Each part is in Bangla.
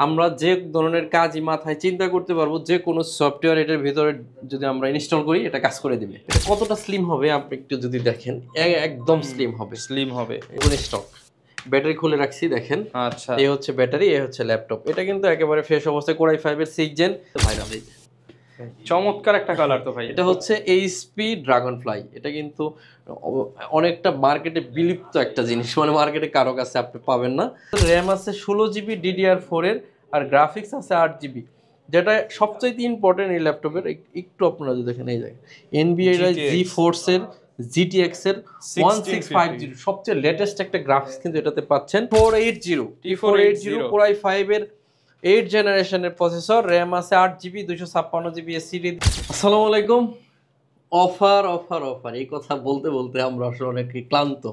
আমরা যে ধরনের কাজই মাথায় চিন্তা করতে পারবো, যে কোনো সফটওয়্যার এটার ভিতরে যদি আমরা ইনস্টল করি এটা কাজ করে দিবে। এটা কতটা স্লিম হবে আপনি একটু যদি দেখেন, একদম স্লিম হবে। স্লিম হবে। এগুলো স্টক ব্যাটারি খুলে রাখছি দেখেন। আচ্ছা, এই হচ্ছে ব্যাটারি, এই হচ্ছে ল্যাপটপ। এটা কিন্তু একেবারে ফ্রেশ অবস্থায় কোরাই 5 এর 6 জেন ভাইরাল। চমৎকার একটা কালার তো ভাই। এটা হচ্ছে এইচপি ড্রাগন ফ্লাই। এটা কিন্তু অনেকটা মার্কেটে বিলুপ্ত একটা জিনিস, মানে মার্কেটে কারো কাছে আপনি পাবেন না। র্যাম আছে 16 জিবি DDR4 এর, আর গ্রাফিক্স আছে 8 জিবি। যেটা সবচাইতে ইম্পর্টেন্ট এই ল্যাপটপের, একটু আপনারা যদি দেখেন এই জায়গায় এনভিএ জি4 এর GTX এর 1650 সবচেয়ে লেটেস্ট একটা গ্রাফিক্স কিন্তু এটাতে পাচ্ছেন। 480 কোরাই 5 এর 8 জেনারেশনের প্রসেসর, র্যাম আছে 8 জিবি, 256 জিবি এসএসডি। আসসালামু আলাইকুম। অফার অফার অফার, এই কথা বলতে বলতে আমরা আসলে অনেক ক্লান্ত।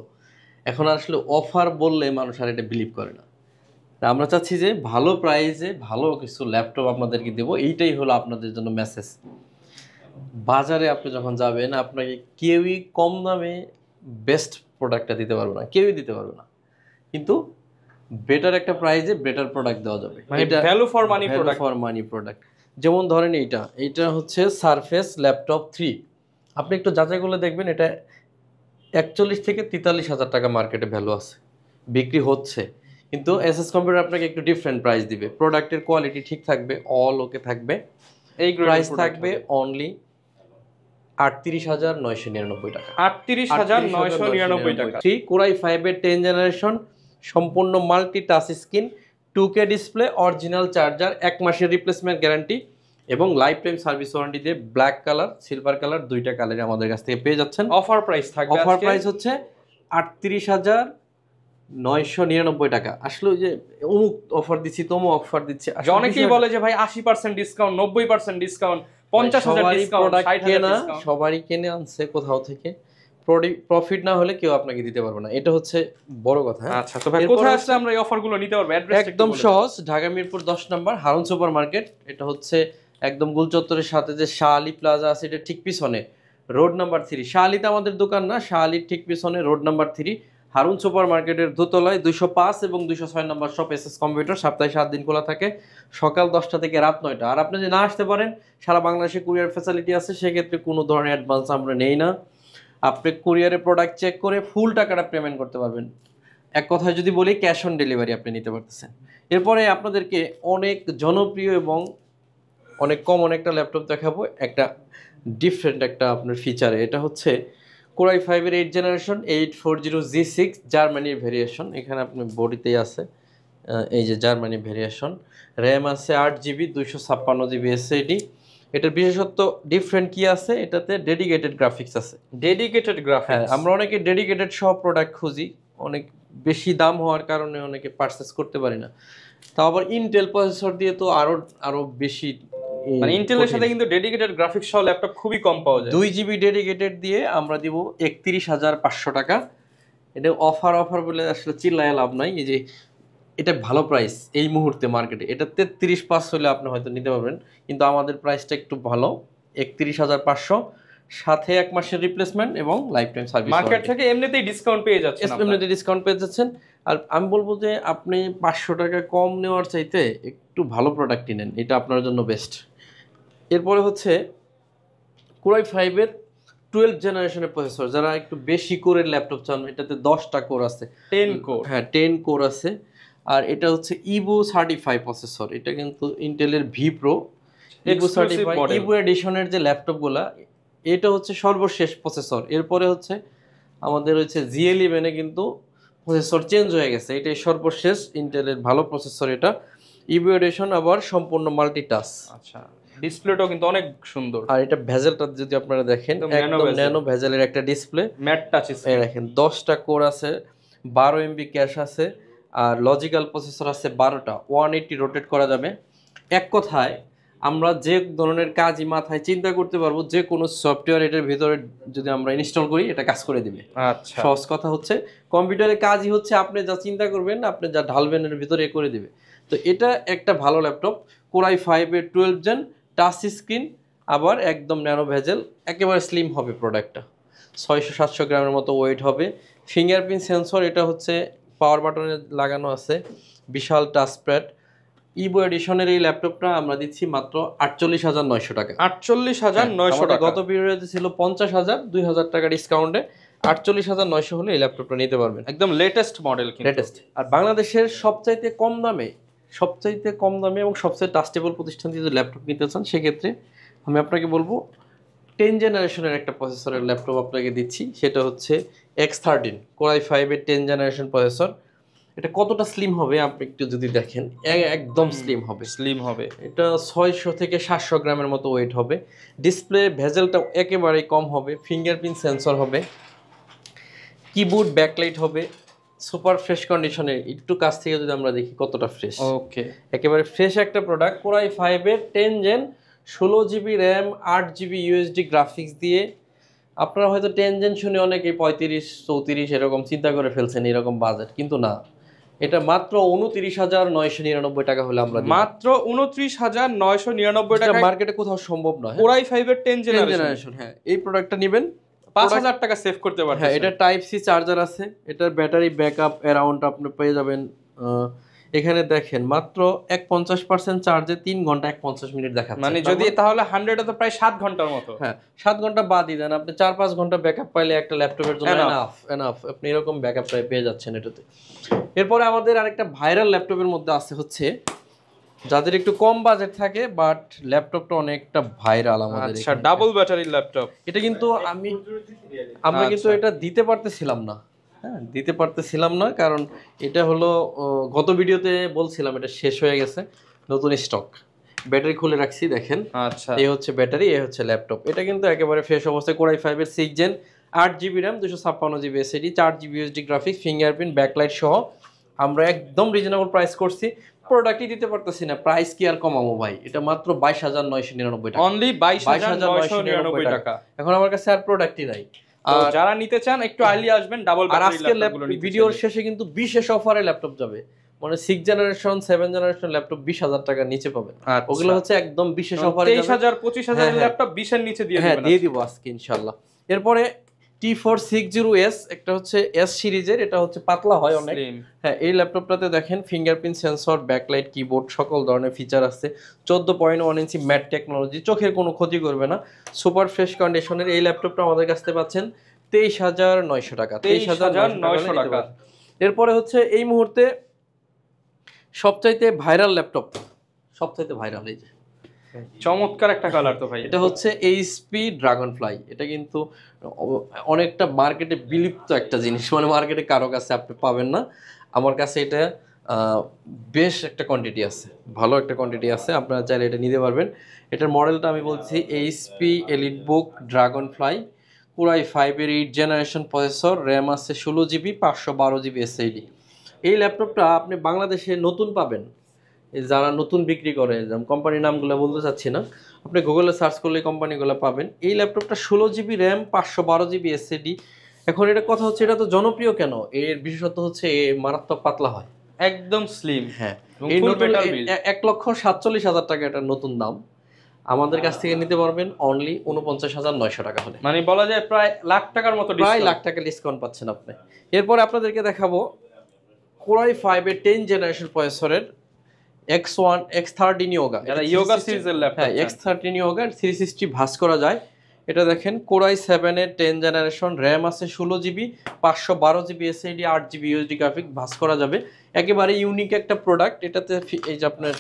এখন আসলে অফার বললে মানুষ আর এটা বিলিভ করে না। আমরা চাচ্ছি যে ভালো প্রাইসে ভালো কিছু ল্যাপটপ আপনাদেরকে দেবো, এইটাই হলো আপনাদের জন্য মেসেজ। বাজারে আপনি যখন যাবেন আপনাকে কেউই কম দামে বেস্ট প্রোডাক্টটা দিতে পারবে না, কেউই দিতে পারবে না। কিন্তু বেটার একটা প্রাইসে বেটার প্রোডাক্ট দেওয়া যাবে, এটা value for money product, for money product. যেমন ধরেন এইটা হচ্ছে সারফেস ল্যাপটপ 3। আপনি একটু যাচাই করলে দেখবেন এটা 41 থেকে 43 হাজার টাকা মার্কেটে ভ্যালু আছে, বিক্রি হচ্ছে। কিন্তু এসএস কম্পিউটার আপনাকে একটু ডিফারেন্ট প্রাইস দিবে, প্রোডাক্টের কোয়ালিটি ঠিক থাকবে, অল ওকে থাকবে। এই প্রাইস থাকবে অনলি 38,999 টাকা। 38,999 টাকা। 3 কোরাই 5 এর 10 জেনারেশন, সম্পূর্ণ multi touch screen, 2K display, original charger, 1 মাসের রিপ্লেসমেন্ট গ্যারান্টি এবং লাইফ টাইম সার্ভিস ওয়ারেন্টি দিয়ে ব্ল্যাক কালার, সিলভার কালার দুইটা কালারে আমাদের কাছ থেকে পেয়ে যাচ্ছেন। অফার প্রাইস থাকবে, অফার প্রাইস হচ্ছে 38,999 টাকা। আসলে ওই যে অমুক অফার দিচ্ছি তমুক অফার দিচ্ছি, অনেকেই বলে যে ভাই 80% ডিসকাউন্ট, 90% ডিসকাউন্ট, 50,000 ডিসকাউন্ট, 60,000 ডিসকাউন্ট। সবারই কিনে আনছে কোথাও থেকে, প্রফিট না হলে কেউ আপনাকে দিতে পারবে না, এটা হচ্ছে বড় কথা। আচ্ছা, তো ভাই কোথায় আসলে আমরা এই অফারগুলো নিতে পারবো? অ্যাড্রেস একদম সহজ, ঢাকা মিরপুর 10 নম্বর হারুন সুপার মার্কেট। এটা হচ্ছে একদম গুলচত্বরের সাথে যে শাহ আলী প্লাজা আছে এটা ঠিক পিছনে, রোড নাম্বার 3। শাহ আলীতে আমাদের দোকান না, শাহ আলীর ঠিক পিছনে রোড নাম্বার 3 হারুন সুপার মার্কেটের দোতলায় 205 এবং 206 নম্বর শপ এসএস কম্পিউটার। সপ্তাহে 7 দিন খোলা থাকে, সকাল 10টা থেকে রাত 9টা। আর আপনি যদি না আসতে পারেন, সারা বাংলাদেশে কুরিয়ার ফ্যাসিলিটি আছে, সেক্ষেত্রে কোনো ধরনের অ্যাডভান্স আমরা নেই না। আপনি কুরিয়ারে প্রোডাক্ট চেক করে ফুল টাকাটা পেমেন্ট করতে পারবেন। এক কথায় যদি বলি, ক্যাশ অন ডেলিভারি আপনি নিতে পারতেছেন। এরপরে আপনাদেরকে অনেক জনপ্রিয় এবং অনেক কমন একটা ল্যাপটপ দেখাবো, একটা ডিফারেন্ট একটা আপনার ফিচারে। এটা হচ্ছে কোরাই 5 এর 8 জেনারেশন 840G6 জার্মানির ভেরিয়েশন। এখানে আপনি বডিতেই আছে এই যে জার্মানি ভেরিয়েশন। র্যাম আছে 8 জিবি, 256 জিবি এসএসডি। এটার বিশেষত্ব ডিফারেন্ট কি আছে, এটাতে ডেডিকেটেড গ্রাফিক্স আছে। ডেডিকেটেড গ্রাফিক্স, আমরা অনেকে ডেডিকেটেড সব প্রোডাক্ট খুঁজি, অনেক বেশি দাম হওয়ার কারণে অনেকে পারচেস করতে পারি না। তাও আবার ইন্টেল প্রসেসর দিয়ে তো আরো বেশি, মানে ইন্টেলের সাথে কিন্তু ডেডিকেটেড গ্রাফিক্স সহ ল্যাপটপ খুবই কম পাওয়া যায়। 2 জিবি ডেডিকেটেড দিয়ে আমরা দিব 31,500 টাকা। এটা অফার বলে আসলে চিল্লায় লাভ নাই। এই যে এটা ভালো প্রাইস এই মুহূর্তে মার্কেটে, এটা 33,500 হলে আপনি হয়তো নিতে পারবেন, কিন্তু আমাদের প্রাইসটা একটু ভালো, 31,500, সাথে 1 মাসের রিপ্লেসমেন্ট এবং লাইফ টাইম সার্ভিস। মার্কেট থেকে এমনিতেই ডিসকাউন্ট পেয়ে যাচ্ছেন, এমনিতেই ডিসকাউন্ট পেয়ে যাচ্ছেন। আর আমি বলবো যে আপনি 500 টাকা কম নেওয়ার চাইতে একটু ভালো প্রোডাক্ট কিনেন, এটা আপনার জন্য বেস্ট। এরপরে হচ্ছে কোরাই 5 এর 12 জেনারেশনের প্রসেসর, যারা একটু বেশি কোরের ল্যাপটপ চান, এটাতে 10টা কোর আছে, 10 কোর। হ্যাঁ 10 কোর আছে। আর এটা হচ্ছে ইভো সার্টিফাই প্রসেসর, এটা কিন্তু ইন্টেলের V pro Evo certify Evo এডিশনের যে ল্যাপটপগুলা, এটা হচ্ছে সর্বশেষ প্রসেসর। এরপরে হচ্ছে আমাদের হচ্ছে G11 এ কিন্তু প্রসেসর চেঞ্জ হয়ে গেছে, এটাই সর্বশেষ ইন্টেলের ভালো প্রসেসর। এটা ইভো এডিশন, আবার সম্পূর্ণ মাল্টিটাচ। আচ্ছা, ডিসপ্লেটাও কিন্তু অনেক সুন্দর। আর এটা ভেজেলটা যদি আপনারা দেখেন, একদম ন্যানো ভেজেলের একটা ডিসপ্লে, ম্যাট টাচ স্ক্রিন। দেখেন 10টা কোর আছে, 12 এমবি ক্যাশ আছে, আর লজিক্যাল প্রসেসর আছে 12টা, 180 রোটেট করা যাবে। এক কথায় আমরা যে ধরনের কাজই মাথায় চিন্তা করতে পারবো, যে কোনো সফটওয়্যার এটার ভিতরে যদি আমরা ইনস্টল করি এটা কাজ করে দিবে। আচ্ছা, সহজ কথা হচ্ছে কম্পিউটারের কাজই হচ্ছে আপনি যা চিন্তা করবেন, আপনি যা ঢালবেন এর ভিতরে করে দিবে। তো এটা একটা ভালো ল্যাপটপ, কোরাই 5 এর 12 জেন, টাচ স্ক্রিন, আবার একদম ন্যানো ভেজেল, একেবারে স্লিম হবে প্রোডাক্টটা, 600-700 গ্রামের মতো ওয়েট হবে। ফিঙ্গারপ্রিন্ট সেন্সর, এটা হচ্ছে পাওয়ার বাটনে লাগানো আছে, বিশাল টাচপ্যাড, ইবো এডিশনের এই ল্যাপটপটা আমরা দিচ্ছি মাত্র 48,900 টাকা। 48,900 টাকা। গত পিরিয়ডে ছিল 50,000, 2,000 টাকা ডিসকাউন্টে 48,900 হলে এই ল্যাপটপটা নিতে পারবেন। একদম লেটেস্ট মডেল, লেটেস্ট। আর বাংলাদেশের সবচাইতে কম দামে এবং সবচেয়ে ট্রাস্টেবল প্রতিষ্ঠান থেকে যদি ল্যাপটপ নিতে চান, সেক্ষেত্রে আমি আপনাকে বলবো 10 জেনারেশনের একটা প্রসেসরের ল্যাপটপ আপনাকে দিচ্ছি। সেটা হচ্ছে X13 Core i5 এর 10 জেনারেশন প্রসেসর। এটা কতটা স্লিম হবে আপনি একটু যদি দেখেন, একদম স্লিম হবে। এটা 600 থেকে 700 গ্রামের মতো ওয়েট হবে। ডিসপ্লে ভেজেলটা একেবারেই কম হবে। ফিঙ্গারপ্রিন্ট সেন্সর হবে। কিবোর্ড ব্যাকলাইট হবে। সুপার ফ্রেশ কন্ডিশনে, একটু কাছ থেকে যদি আমরা দেখি কতটা ফ্রেশ। ওকে, একেবারে ফ্রেশ একটা প্রোডাক্ট। Core i5 এর 10 gen 16 GB RAM 8 GB UHD graphics দিয়ে। আপনারা হয়তো 10 জেন শুনে অনেকে 35-34 এরকম চিন্তা করে ফেলছেন এরকম বাজেট, কিন্তু না, এটা মাত্র 29,999 টাকা হলে আমরা দিই। মাত্র 29,999 টাকা। মার্কেটে কোথাও সম্ভব নয়। Core i5 এর 10 জেনারেশন, হ্যাঁ, এই প্রোডাক্টটা নেবেন 5,000 টাকা সেভ করতে পারবেন। হ্যাঁ, এটা টাইপ সি চার্জার আছে। এটার ব্যাটারি ব্যাকআপ অ্যারাউন্ড আপনি পেয়ে যাবেন, এখানে দেখেন মাত্র 51% চার্জে 3 ঘন্টা 51 মিনিট দেখাচ্ছে। মানে যদি তাহলে 100 তো প্রায় 7 ঘন্টার মতো। হ্যাঁ, 7 ঘন্টা বাদই দেন, আপনি 4-5 ঘন্টা ব্যাকআপ পাইলে একটা ল্যাপটপের জন্য এনাফ। আপনি এরকম ব্যাকআপ পেয়ে যাচ্ছেন এটাতে। এরপরে আমাদের আরেকটা ভাইরাল ল্যাপটপের মধ্যে আছে হচ্ছে যাদের একটু কম বাজেট থাকে বাট ল্যাপটপটা অনেকটা ভাইরাল আমাদের। আচ্ছা, ডাবল ব্যাটারির ল্যাপটপ। এটা কিন্তু আমরা কিন্তু এটা দিতে পারতেছিলাম না। হ্যাঁ, দিতে পারতেছিলাম না কারণ এটা হলো গত ভিডিওতে বলছিলাম এটা শেষ হয়ে গেছে, নতুন স্টক। ব্যাটারি খুলে রাখছি, দেখেন। আচ্ছা, এই হচ্ছে ব্যাটারি, এই হচ্ছে ল্যাপটপ। এটা কিন্তু একেবারে ফ্রেশ অবস্থায়। Core i5 এর 6 gen 8 GB RAM 256 GB SSD 4 GB UHD graphics fingerprint backlight সহ আমরা একদম রিজনেবল প্রাইস করছি। প্রোডাক্টই দিতে পারতেছি না, প্রাইস কি আর কমাবো ভাই? এটা মাত্র 22,999 টাকা। অনলি 22,999 টাকা। এখন আমার কাছে আর প্রোডাক্টই নাই। আর যারা নিতে চান একটু আর্লি আসবেন। ডাবল ব্যাটারি ল্যাপটপগুলো নিতে ভিডিওর শেষে কিন্তু বিশেষ অফারে ল্যাপটপ যাবে, মানে 6 জেনারেশন 7 জেনারেশন ল্যাপটপ 20,000 টাকার নিচে পাবেন। ওগুলো হচ্ছে একদম বিশেষ অফারে 23,000-25,000 এর ল্যাপটপ 20 এর নিচে দিয়ে দিবেন। দিয়ে দিব আজকে ইনশাআল্লাহ। এরপরে T460S, একটা হচ্ছে S সিরিজের, এটা হচ্ছে পাতলা হয় অনেক। হ্যাঁ, এই ল্যাপটপটাতে দেখেন ফিঙ্গারপ্রিন্ট সেন্সর, ব্যাকলাইট, কিবোর্ড সকল ধরনের ফিচার আছে। 14.1 ইঞ্চি ম্যাট টেকনোলজি, চোখের কোনো ক্ষতি করবে না। সুপার ফ্রেশ কন্ডিশনের এই ল্যাপটপটা আমাদের কাছ থেকে পাচ্ছেন 23,900 টাকা। 23,900 টাকা। এরপরে হচ্ছে এই মুহূর্তে সবচাইতে ভাইরাল ল্যাপটপ, সবচাইতে ভাইরাল, এই যে চমৎকার একটা কালার তো ভাই। এটা হচ্ছে HP ড্রাগনফ্লাই। এটা কিন্তু অনেকটা মার্কেটে বিলুপ্ত একটা জিনিস, মানে মার্কেটে কারো কাছে আপনি পাবেন না। আমার কাছে এটা বেশ একটা কোয়ান্টিটি আছে, ভালো একটা কোয়ান্টিটি আছে, আপনারা চাইলে এটা নিতে পারবেন। এটার মডেলটা আমি বলছি HP EliteBook Dragonfly. Core i5 এর 8 জেনারেশন প্রসেসর, র্যাম আছে 16 জিবি 512 জিবি এসএসডি। এই ল্যাপটপটা আপনি বাংলাদেশে নতুন পাবেন, যারা নতুন বিক্রি করে, যেমন কোম্পানির নামগুলো বলতে চাচ্ছি না, আপনি গুগলে সার্চ করলে কোম্পানিগুলো পাবেন। এই ল্যাপটপটা 16 জিবি র্যাম 512 জিবি এসএসডি। এখন এটা কথা হচ্ছে এটা তো জনপ্রিয় কেন, এর বিশেষত্ব হচ্ছে মারাত্মক পাতলা হয়, একদম স্লিম। হ্যাঁ, এই নতুন 1,47,000 টাকা এটার নতুন দাম। আমাদের কাছ থেকে নিতে পারবেন অনলি 49,900 টাকা হলে, মানে বলা যায় প্রায় লাখ টাকার মতো, প্রায় লাখ টাকা ডিসকাউন্ট পাচ্ছেন আপনি। এরপরে আপনাদেরকে দেখাবো Core i5 এর 10 জেনারেশন প্রসেসরের X13 Yoga। এটা Yoga সিরিজের ল্যাপটপ। হ্যাঁ, X13 Yoga 360 ভাঁজ করা যায়। এটা দেখেন Core i7 এর 10 জেনারেশন, র্যাম আছে 16 GB 512 GB SSD 8 GB USD graphic, ভাঁজ করা যাবে। একেবারে ইউনিক একটা প্রোডাক্ট। এটাতে এই যে আপনার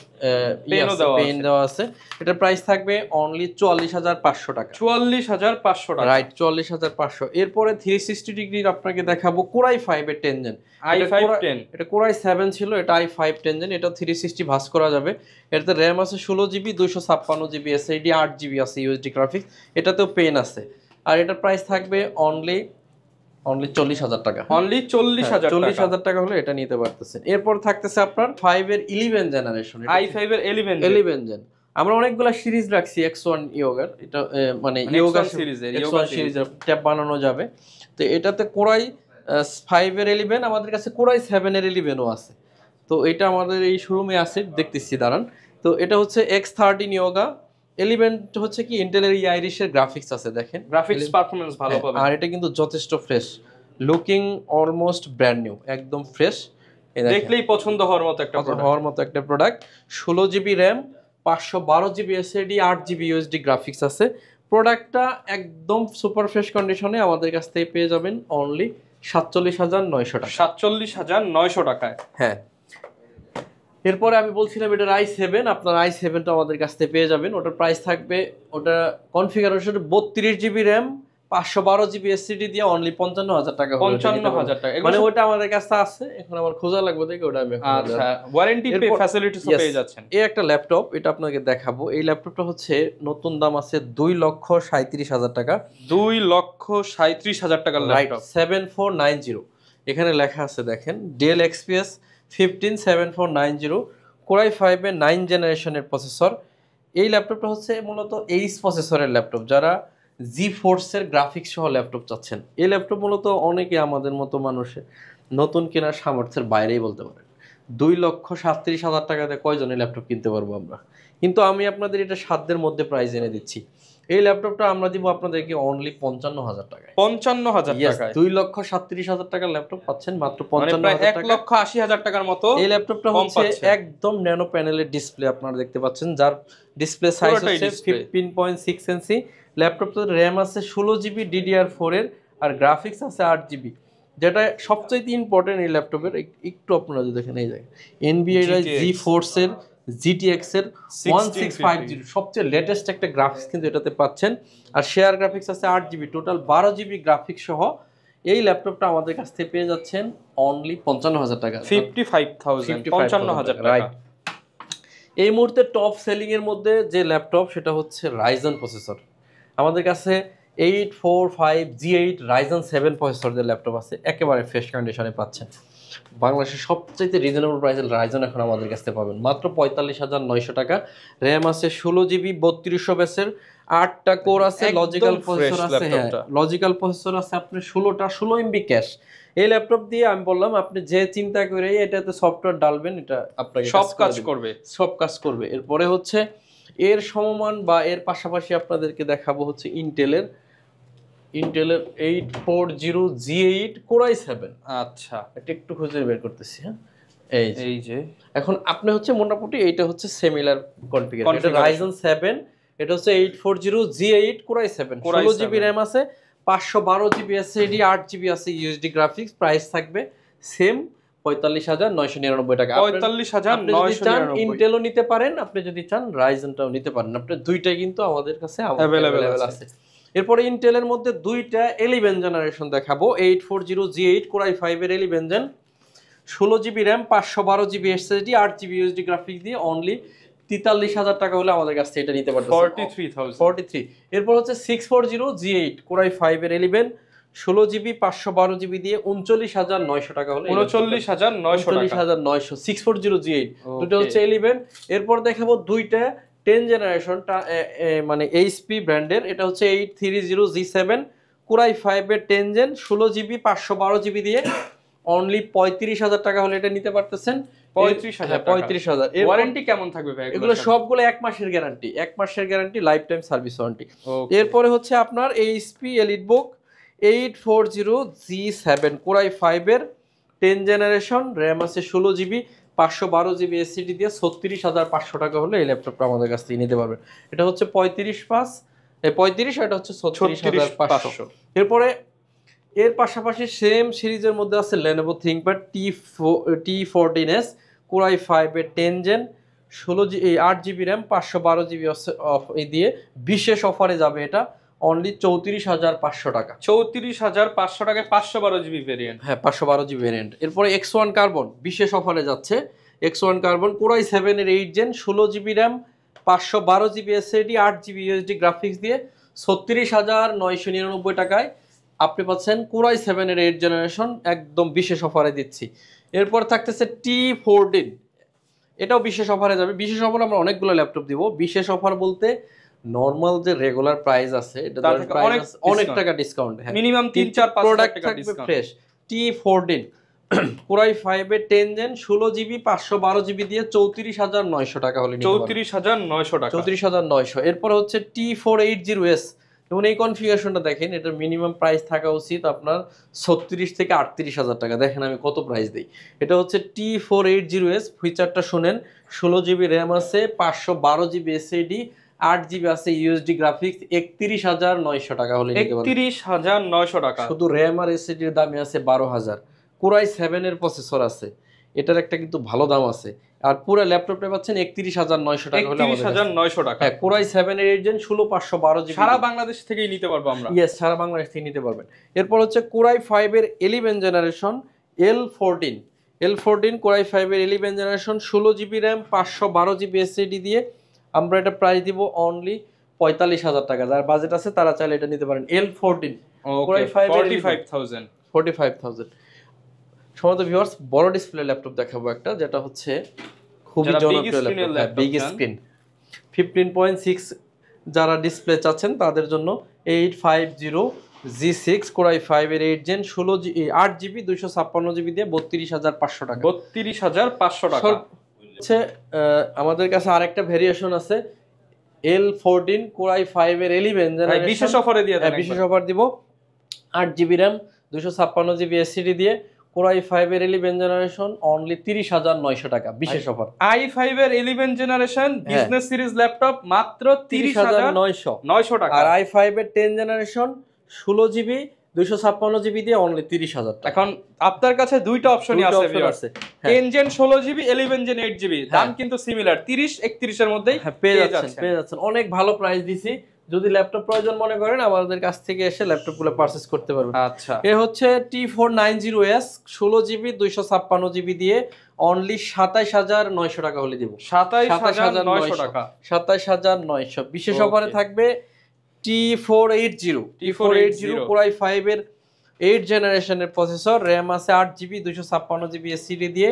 পেন দেওয়া আছে। এটার প্রাইস থাকবে অনলি 44,500 টাকা। 44,500 টাকা, রাইট, 44,500। এরপরে 360 ডিগ্রির আপনাকে দেখাবো Core i5 এর 10 জেন। i5-10 এটা Core i7 ছিল, এটা i5 10 জেন। এটা 360 ভাঁজ করা যাবে। এটাতে র্যাম আছে 16 জিবি 256 জিবি এসএসডি 8 জিবি আছে ইউএসডি গ্রাফিক্স। এটাতেও পেন আছে। আর এটার প্রাইস থাকবে অনলি 40,000 টাকা। অনলি 40,000 টাকা হলে এটা নিতে পারতেছেন। এরপর থাকতেছে আপনার 5 এর 11 জেনারেশন, i5 এর 11 জেন। আমরা অনেকগুলা সিরিজ রাখছি X1 Yoga, এটা মানে Yoga সিরিজের X1 সিরিজের ট্যাব বানানো যাবে। তো এটাতে Core i5 এর 11, আমাদের কাছে Core i7 এর 11ও আছে। তো এটা আমাদের এই শোরুমে আছে, দেখতেছি দাঁড়ান। তো এটা হচ্ছে X13 Yoga 11 হচ্ছে কি ইন্টেলের আইরিশের গ্রাফিক্স আছে, দেখেন গ্রাফিক্স পারফরম্যান্স ভালো পাবেন। আর এটা কিন্তু যথেষ্ট fresh looking, almost brand new, একদম ফ্রেশ। দেখলেই পছন্দ হওয়ার মতো একটা product. 16 GB RAM, 512 GB SSD, 8 GB UHD graphics আছে। প্রোডাক্টটা একদম সুপার ফ্রেশ কন্ডিশনে আমাদের কাছ থেকে পেয়ে যাবেন অনলি 47,900 টাকা। 47,900 টাকায়। হ্যাঁ, এরপরে আমি বলছিলাম এটার i7, আপনার i7টা আমাদের কাছ থেকে পেয়ে যাবেন। ওটার প্রাইস থাকবে, ওটা configuration 32 GB RAM, 512 GB SSD দিয়ে অনলি 55,000 টাকা। 55,000 টাকা, মানে ওটা আমাদের কাছে আছে, এখন আমার খোঁজা লাগবে দেখে ওটা আমি। আচ্ছা, ওয়ারেন্টি ফ্যাসিলিটিস পেয়ে যাচ্ছেন। এই একটা ল্যাপটপ, এটা আপনাকে দেখাবো। এই ল্যাপটপটা হচ্ছে নতুন দাম আছে 2,37,000 টাকা। 2,37,000 টাকার ল্যাপটপ, 7490। এখানে লেখা আছে দেখেন, ডেল এক্সপিএস 15 7490, Core i5 এর 9 জেনারেশনের প্রসেসর। এই ল্যাপটপটা হচ্ছে মূলত এইচ প্রসেসরের ল্যাপটপ। যারা জি4 এর গ্রাফিক্স সহ ল্যাপটপ চাচ্ছেন, এই ল্যাপটপ মূলত অনেকে আমাদের মতো মানুষের নতুন কেনার সামর্থ্যের বাইরেই বলতে পারেন। 2,37,000 টাকাতে কয়জনে ল্যাপটপ কিনতে পারবো আমরা? কিন্তু আমি আপনাদের এটা সাধ্যের মধ্যে প্রাইস এনে দিচ্ছি। এই ল্যাপটপটা আমরা দিব আপনাদেরকে অনলি 55,000 টাকায়। 55,000 টাকায় 2,37,000 টাকার ল্যাপটপ পাচ্ছেন মাত্র 55,000 টাকা। 1,80,000 টাকার মতো। এই ল্যাপটপটা হচ্ছে একদম ন্যানো প্যানেলের ডিসপ্লে আপনারা দেখতে পাচ্ছেন, যার ডিসপ্লে সাইজ হচ্ছে 15.6 ইঞ্চি। ল্যাপটপটার র্যাম আছে 16 জিবি DDR4 এর, আর গ্রাফিক্স আছে 8 জিবি। যেটা সবচেয়ে ইম্পর্টেন্ট এই ল্যাপটপের, একটু আপনারা যদি দেখেন, এই জায়গায় NVIDIA জি4 এর GTX এর 1650 সবচেয়ে লেটেস্ট একটা গ্রাফিক্স কিন্তু এটাতে পাচ্ছেন। আর শেয়ার গ্রাফিক্স আছে 8 জিবি, টোটাল 12 জিবি গ্রাফিক্স সহ এই ল্যাপটপটা আমাদের কাছ থেকে পেয়ে যাচ্ছেন অনলি 55,000 টাকা। 55,000 টাকা। এই মুহূর্তে টপ সেলিং এর মধ্যে যে ল্যাপটপ, সেটা হচ্ছে রাইজন প্রসেসর। আমাদের কাছে 845 G8 Ryzen 7 প্রসেসরের ল্যাপটপ আছে, একেবারে ফ্রেশ কন্ডিশনে পাচ্ছেন। বাংলাদেশের সবচাইতে রিজনেবল প্রাইসে রাইজন এখন আমাদের কাছে পাবেন মাত্র 45,900 টাকা। র্যাম আছে 16 জিবি, 3200 বেসের, 8টা কোর আছে, লজিক্যাল প্রসেসর আছে। হ্যাঁ, লজিক্যাল প্রসেসর আছে আপনার 16 MB ক্যাশ। এই ল্যাপটপ দিয়ে আমি বললাম, আপনি যে চিন্তা করে এটাতে সফটওয়্যার ডালবেন, এটা আপনাকে সব কাজ করবে। এরপরে হচ্ছে এর সমমান বা এর পাশাপাশি আপনাদেরকে দেখাবো হচ্ছে ইন্টেলের 840 G8 Core i7। আচ্ছা, এটা একটু খুঁজে বের করতেছি। হ্যাঁ, এই যে এখন আপনি হচ্ছে মোটামুটি এইটা হচ্ছে সিমিলার কনফিগারেশন। এটা Ryzen 7, এটা হচ্ছে 840 G8 Core i7, 16 GB RAM আছে, 512 জিবি এসএসডি, 8 জিবি আছে ইউএসডি গ্রাফিক্স। প্রাইস থাকবে সেম 45,999 টাকা। 45,999। ইন্টেলও নিতে পারেন, আপনি যদি চান রাইজেনটাও নিতে পারেন। আপনি দুইটাই কিন্তু আমাদের কাছে अवेलेबल আছে। এরপরে ইন্টেলের মধ্যে দুইটা 11 জেনারেশন দেখাবো। 840 G8 Core i5 এর 11 gen, 16 GB RAM, 512 GB SSD, 8 GB UHD graphics দিয়ে অনলি 43,000 টাকা হলে আমাদের কাছ থেকে এটা নিতে পারবেন। 43। এরপর হচ্ছে 640 G8 Core i5 এর 11, 16 জিবি, 512 জিবি দিয়ে 39,900 টাকা হলে 39,900 640 G8 দুটো হচ্ছে 11। এরপর দেখাবো দুইটা 10 জেনারেশনটা, মানে এইচপি ব্র্যান্ডের। এটা হচ্ছে 830 G7 Core i5 এর 10 জেন, 16 জিবি, 512 জিবি দিয়ে অনলি 35,000 টাকা হলে এটা নিতে পারতেছেন। 35,000। ওয়ারেন্টি কেমন থাকবে ভাই? এগুলো সবগুলো 1 মাসের গ্যারান্টি, 1 মাসের guarantee, life time service warranty. এরপরে হচ্ছে আপনার HP EliteBook 840 G7 Core i5 এর 10 জেনারেশন, র্যাম আছে 16 জিবি, 512 জিবি এসএসডি দিয়ে 36,500 টাকা হলে এই ল্যাপটপটা আমাদের কাছ থেকে নিতে পারবেন। এটা হচ্ছে 35, এটা হচ্ছে 36,500। এরপরে এর পাশাপাশি সেম সিরিজের মধ্যে আছে Lenovo ThinkPad T14s Core i5 এর 10 জেন, 8 জিবি র্যাম, 512 জিবি দিয়ে বিশেষ অফারে যাবে এটা অনলি 34,500 টাকা। 34,500 টাকায় 512 জিবি ভেরিয়েন্ট। হ্যাঁ, 512 ভেরিয়েন্ট। এরপরে X1 Carbon বিশেষ অফারে যাচ্ছে। X1 Carbon Core i7 এর 8 gen, 16 GB RAM, 512 GB SSD, 8 GB UHD graphics দিয়ে 36,999 টাকায় আপনি পাচ্ছেন Core i7 এর 8 জেনারেশন, একদম বিশেষ অফারে দিচ্ছি। এরপর থাকতেছে T14, এটাও বিশেষ অফারে যাবে। বিশেষ অফার আমরা অনেকগুলো ল্যাপটপ দিব। বিশেষ অফার বলতে নরমাল যে রেগুলার প্রাইস আছে এটা অনেক টাকা ডিসকাউন্ট। হ্যাঁ, মিনিমাম 3-4 প্রোডাক্ট থাকবে ফ্রেশ। T14 Core i5 এর 10 জেন, 16 জিবি, 512 জিবি দিয়ে 34,900 টাকা হলে 34,900 টাকা। 34,900। এরপর হচ্ছে T480s এবং এই কনফিগারেশনটা দেখেন, এটার মিনিমাম প্রাইস থাকা উচিত আপনার 36 থেকে 38,000 টাকা। দেখেন আমি কত প্রাইস দিই। এটা হচ্ছে T480S, ফিচারটা শুনেন, 16 GB র্যাম আছে, 512 GB SSD, 8 GB আছে ইউএসডি গ্রাফিক্স, 31,900 টাকা হলে নিতে পারবেন। 31,900 টাকা। শুধু র্যাম আর এসএসডি এর দামে আছে 12,000। কোরাই 7 এর প্রসেসর আছে, এটার একটা কিন্তু ভালো দাম আছে। আর পুরো ল্যাপটপটা পাচ্ছেন 31,900 টাকা হলে। 31,900 টাকা। হ্যাঁ, কোরাই 7 এর 8 জেন 16,512 GB। সারা বাংলাদেশ থেকেই নিতে পারবো আমরা। ইয়েস, সারা বাংলাদেশ থেকে নিতে পারবেন। এরপর হচ্ছে কোরাই 5 এর 11 জেনারেশন L14 কোরাই 5 এর 11 generation, 16 GB RAM, 512 GB SSD দিয়ে আমরা এটা প্রাইস দিব অনলি 45,000 টাকা। যার বাজেট আছে তারা চাইলে এটা নিতে পারেন। L14 core i 5 45,000। সম্ভবত ভিউয়ার্স, বড় ডিসপ্লে ল্যাপটপ দেখাবো একটা, যেটা হচ্ছে খুবই জনপ্রিয় ল্যাপটপ, বিগ স্ক্রিন 15.6। যারা ডিসপ্লে চাচ্ছেন তাদের জন্য 850G6 কোরাই 5 এর 8 জেন 8 GB 256 GB দিয়ে 32,500 টাকা। 32,500 টাকা হচ্ছে আমাদের কাছে আরেকটা ভেরিয়েশন আছে L14 কোরাই 5 এর 11 জেনারেশন। বিশেষ অফারে দিয়ে দেন, বিশেষ অফার দিব। 8 GB র্যাম, 256 GB এসএসডি দিয়ে কোরাই 5 এর 11 জেনারেশন অনলি 30,900 টাকা, বিশেষ অফার। i5 এর 11 জেনারেশন বিজনেস সিরিজ ল্যাপটপ মাত্র 30,900 টাকা। আর i5 এর 10 জেনারেশন 16 GB 256 GB দিয়ে অনলি 30,000 টাকা। এখন আপনার কাছে দুইটা অপশনই আছে viewers, 10 gen 16 GB, 11 gen 8 GB, দাম কিন্তু সিমিলার 30-31 এর মধ্যেই পেয়ে যাচ্ছেন। অনেক ভালো প্রাইস দিছি। যদি ল্যাপটপ প্রয়োজন মনে করেন আমাদের কাছ থেকে এসে ল্যাপটপগুলো পারচেজ করতে পারবেন। আচ্ছা, এ হচ্ছে T490S 16 GB 256 GB দিয়ে অনলি 27,900 টাকা হলে দিব। 27,900 টাকা। 27,900 বিশেষ অফারে থাকবে। T480 কোরাই 5 এর 8 জেনারেশনের প্রসেসর, র্যাম আছে 8 GB 256 GB এসএসডি দিয়ে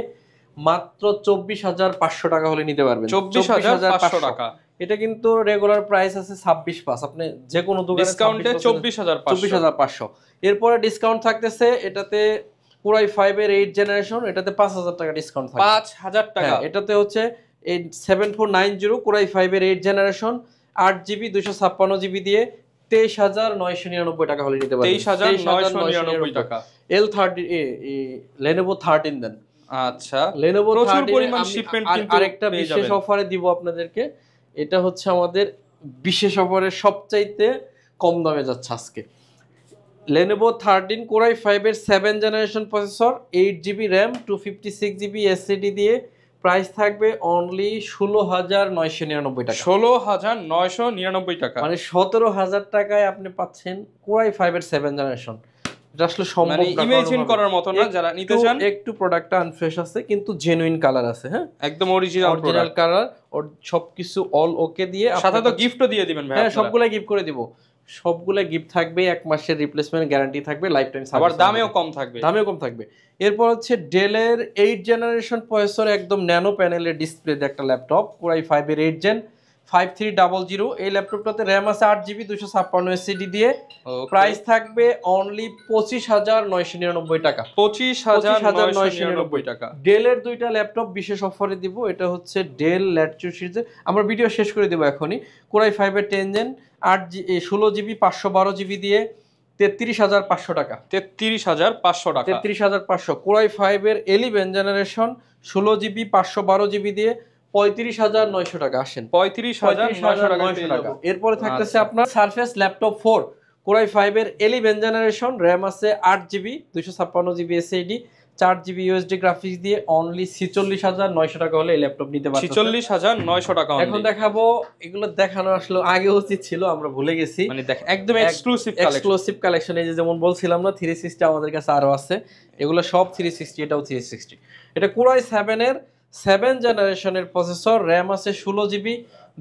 মাত্র 24,500 টাকা হলে নিতে পারবেন। 24,500 টাকা। এটা কিন্তু রেগুলার প্রাইস আছে 26,500, আপনি যে কোনো দোকানে ডিসকাউন্টে 24,500। এরপরে ডিসকাউন্ট থাকতেছে এটাতে কোরাই 5 এর 8 জেনারেশন, এটাতে 5,000 টাকা ডিসকাউন্ট থাকবে। 5,000 টাকা। এটাতে হচ্ছে 7490 কোরাই 5 এর 8 জেনারেশন 8 GB 256 GB দিয়ে 23,999 টাকা হলে নিতে পারবেন। 23,999 টাকা। L30 Lenovo 13 দেন। আচ্ছা, Lenovo প্রচুর পরিমাণ শিপমেন্ট কিন্তু আরেকটা বিশেষ অফারে দিব আপনাদেরকে। এটা হচ্ছে আমাদের বিশেষ অফারের সবচাইতে কম দামে যাচ্ছে আজকে। Lenovo 13 কোরাই 5 এর 7 generation processor, 8 GB RAM, 256 GB SSD দিয়ে প্রাইস থাকবে অনলি 16,999 টাকা। 16,999 টাকা, মানে 17,000 টাকায় আপনি পাচ্ছেন কোরাই 5 এর 7 জেনারেশন। এটা আসলে সম্ভব না, ইমাজিন করার মতো না। যারা নিতে চান, একটু প্রোডাক্টটা আনফ্রেশ আছে কিন্তু জেনুইন কালার আছে। হ্যাঁ, একদম অরিজিনাল কালার, ওর সবকিছু অল ওকে দিয়ে সাথে তো গিফটও দিয়ে দিবেন ভাই। হ্যাঁ, সবগুলাই গিফট করে দিব। সবগুলা গিফট থাকবে, 1 মাসের রিপ্লেসমেন্ট গ্যারান্টি থাকবে, লাইফ টাইম সার্ভিস, আবার দামেও কম থাকবে। এরপর হচ্ছে ডেলের 8 জেনারেশন প্রসেসর, একদম ন্যানো প্যানেলের ডিসপ্লে একটা ল্যাপটপ, কোরাই 5 এর 8 জেন 5300। এই ল্যাপটপটাতে র্যাম আছে 8 GB 256 এসএসডি দিয়ে প্রাইস থাকবে অনলি 25,999 টাকা। 25,999 টাকা। ডেলের দুইটা ল্যাপটপ বিশেষ অফারে দিব। এটা হচ্ছে ডেল ল্যাটিটিউড সিরিজের, আমরা ভিডিও শেষ করে দেব এখনই। কোরাই 5 এর 10 জেন 16 GB 512 GB দিয়ে 33,500 টাকা। 33,500 টাকা। 33,500। কোরাই 5 এর 11 জেনারেশন 16 GB 512 GB দিয়ে 35,900 টাকা। আসেন 35,900 টাকা। এরপরে থাকতেছে আপনার সারফেস ল্যাপটপ 4 কোরাই 5 এর 11 জেনারেশন, র্যাম আছে 8 GB 256 GB SSD, 4 GB USD graphics দিয়ে অনলি 46,900 টাকা হলে এই ল্যাপটপ নিতে পারবেন। 46,900 টাকা। এখন দেখাবো, এগুলো দেখানো আসলে আগে উচিত ছিল, আমরা ভুলে গেছি। মানে দেখ, একদম এক্সক্লুসিভ কালেকশন। এই যে যেমন বলছিলাম না 360 আমাদের কাছে আরো আছে, এগুলো সব 360, এটাও 360। এটা কোরাই 7 এর 7 জেনারেশনের প্রসেসর, র্যাম আছে 16 GB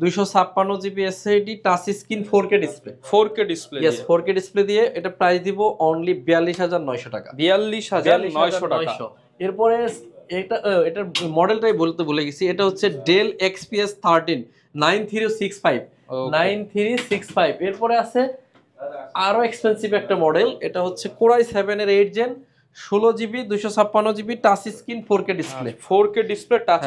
256 GB SSD, touch screen 4K display. 4K display, yes 4K display দিয়ে এটা প্রাইস দিব অনলি 42,900 টাকা। 42,900 টাকা। এরপরে এটা মডেলটাই বলতে ভুলে গেছি, এটা হচ্ছে ডেল XPS 13 9365। এরপরে আছে আরো এক্সপেন্সিভ একটা মডেল, এটা হচ্ছে কোরাই 7 এর 8 gen 16 GB 256 GB touch screen 4K display. 4K display touch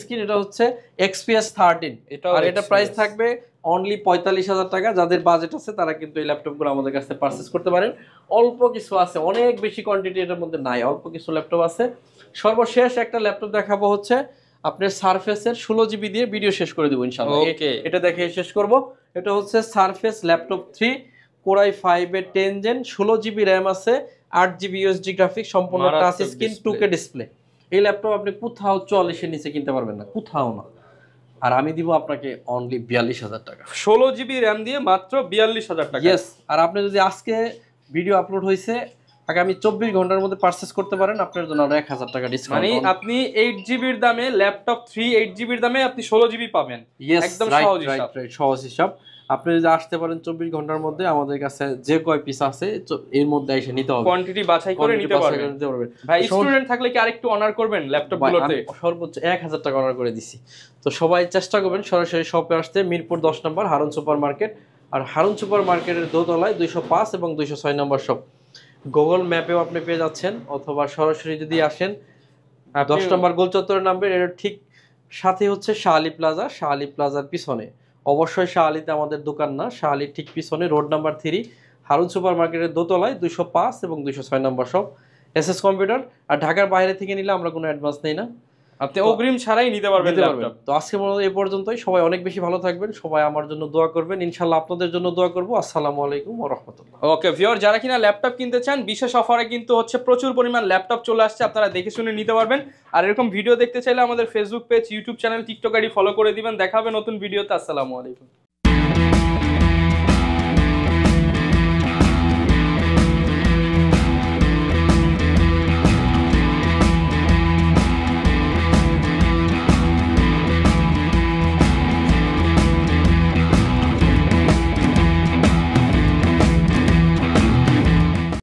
screen, এটা হচ্ছে XPS 13। আর এটা প্রাইস থাকবে অনলি 45,000 টাকা। যাদের বাজেট আছে তারা কিন্তু এই ল্যাপটপগুলো আমাদের কাছে পারচেস করতে পারেন। অল্প কিছু আছে, অনেক বেশি কোয়ান্টিটি এটার মধ্যে নাই, অল্প কিছু ল্যাপটপ আছে। সর্বশেষ একটা ল্যাপটপ দেখাবো হচ্ছে আপনার সারফেসের 16 জিবি দিয়ে ভিডিও শেষ করে দেবো ইনশাআল্লাহ। এটা দেখে শেষ করব। এটা হচ্ছে সারফেস ল্যাপটপ 3 কোরাই 5 এর 10 জেন, 16 জিবি র্যাম আছে, 8 জিবি ইউএসডি গ্রাফিক্স, সম্পূর্ণ টাচ স্ক্রিন, 2K ডিসপ্লে। এই ল্যাপটপ আপনি কোথাও 44 এর নিচে কিনতে পারবেন না, কোথাও না। আর আমি দিব আপনাকে অনলি 42,000 টাকা, 16 জিবি র্যাম দিয়ে মাত্র 42,000 টাকা। ইয়েস। আর আপনি যদি আজকে ভিডিও আপলোড হয়েছে আগামী 24 ঘন্টার মধ্যে পারচেজ করতে পারেন, আপনার জন্য আরো 1,000 টাকা ডিসকাউন্ট। মানে আপনি 8 জিবির দামে ল্যাপটপ 3 8 জিবির দামে আপনি 16 জিবি পাবেন, একদম সহজ হিসাব। সহজ হিসাব। আপনি যদি আসতে পারেন 24 ঘন্টার মধ্যে, আমাদের কাছে যে কয় পিস আছে এর মধ্যে এসে নিতে হবে, কোয়ান্টিটি বাছাই করে নিতে পারবেন। ভাই স্টুডেন্ট থাকলে কি আরেকটু অনার করবেন ল্যাপটপগুলোতে? সর্বোচ্চ 1,000 টাকা অনার করে দিছি। তো সবাই চেষ্টা করবেন সরাসরি শপে আসতে, মিরপুর 10 নম্বর হারুন সুপার মার্কেট। আর হারুন সুপার মার্কেটের দোতলায় 205 এবং 206 নম্বর শপ। গুগল ম্যাপেও আপনি পেয়ে যাচ্ছেন, অথবা সরাসরি যদি আসেন 10 নম্বর গোল চত্বরের নাম্বার এর ঠিক সাথে হচ্ছে শাহ আলী প্লাজা। শাহ আলী প্লাজার পিছনে, অবশ্যই শাহ আলীতে আমাদের দোকান না, শাহ আলীর ঠিক পিছনে রোড নাম্বার 3 হারুন সুপার মার্কেটের দোতলায় 205 এবং 206 নম্বর শপ, এসএস কম্পিউটার। আর ঢাকার বাইরে থেকে নিলে আমরা কোনো অ্যাডভান্স নেই না, আপনি অগ্রিম ছাড়াই নিতে পারবেন ল্যাপটপ। তো আজকে মনে হয় এই পর্যন্তই। সবাই অনেক বেশি ভালো থাকবেন, সবাই আমার জন্য দোয়া করবেন, ইনশাআল্লাহ আপনাদের জন্য দোয়া করব। আসসালামু আলাইকুম ওয়া রাহমাতুল্লাহ। ওকে ভিউয়ার, যারা কিনা ল্যাপটপ কিনতে চান, বিশেষ অফারে কিন্তু হচ্ছে প্রচুর পরিমাণ ল্যাপটপ চলে আসছে, আপনারা দেখে শুনে নিতে পারবেন। আর এরকম ভিডিও দেখতে চাইলে আমাদের Facebook page, YouTube channel, TikTok ID follow করে দিবেন। দেখা হবে নতুন ভিডিওতে। আসসালামু আলাইকুম।